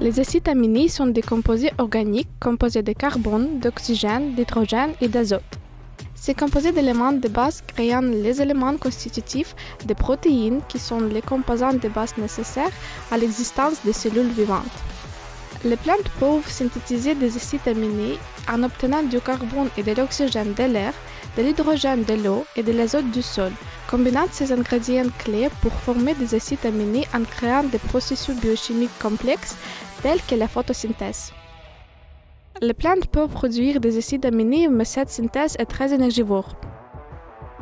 Les acides aminés sont des composés organiques composés de carbone, d'oxygène, d'hydrogène et d'azote. Ces composés d'éléments de base créent les éléments constitutifs des protéines qui sont les composants de base nécessaires à l'existence des cellules vivantes. Les plantes peuvent synthétiser des acides aminés en obtenant du carbone et de l'oxygène de l'air, de l'hydrogène de l'eau et de l'azote du sol, combinant ces ingrédients clés pour former des acides aminés en créant des processus biochimiques complexes tels que la photosynthèse. Les plantes peuvent produire des acides aminés, mais cette synthèse est très énergivore.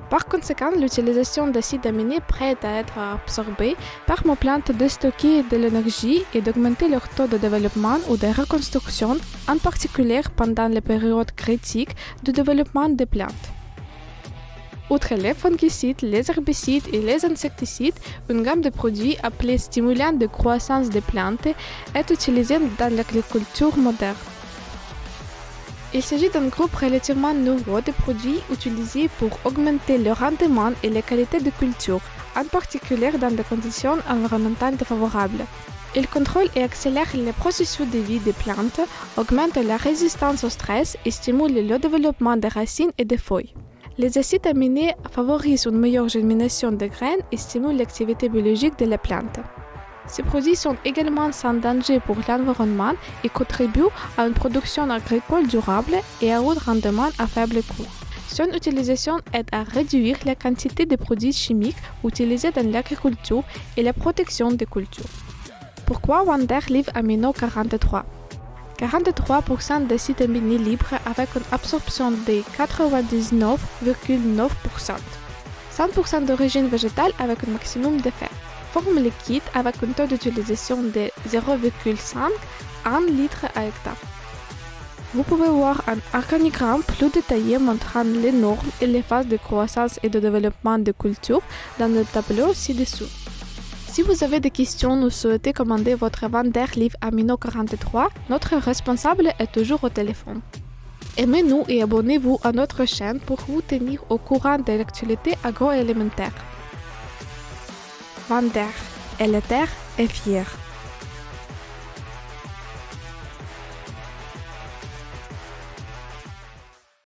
Par conséquent, l'utilisation d'acides aminés prête à être absorbés permet aux plantes de stocker de l'énergie et d'augmenter leur taux de développement ou de reconstruction, en particulier pendant les périodes critiques du développement des plantes. Outre les fongicides, les herbicides et les insecticides, une gamme de produits appelés stimulants de croissance des plantes est utilisée dans l'agriculture moderne. Il s'agit d'un groupe relativement nouveau de produits utilisés pour augmenter le rendement et la qualité de culture, en particulier dans des conditions environnementales défavorables. Ils contrôlent et accélèrent les processus de vie des plantes, augmentent la résistance au stress et stimulent le développement des racines et des feuilles. Les acides aminés favorisent une meilleure germination des graines et stimulent l'activité biologique de la plante. Ces produits sont également sans danger pour l'environnement et contribuent à une production agricole durable et à un rendement à faible coût. Son utilisation aide à réduire la quantité de produits chimiques utilisés dans l'agriculture et la protection des cultures. Pourquoi Wander Live Amino 43? 43% d'acides aminés libres avec une absorption de 99,9%. 100% d'origine végétale avec un maximum d'effet. Forme liquide avec un taux d'utilisation de 0,5 litre à hectare. Vous pouvez voir un organigramme plus détaillé montrant les normes et les phases de croissance et de développement de culture dans le tableau ci-dessous. Si vous avez des questions ou souhaitez commander votre Wander Live Amino 43, notre responsable est toujours au téléphone. Aimez-nous et abonnez-vous à notre chaîne pour vous tenir au courant de l'actualité agroalimentaire. Wander, et la terre est fière.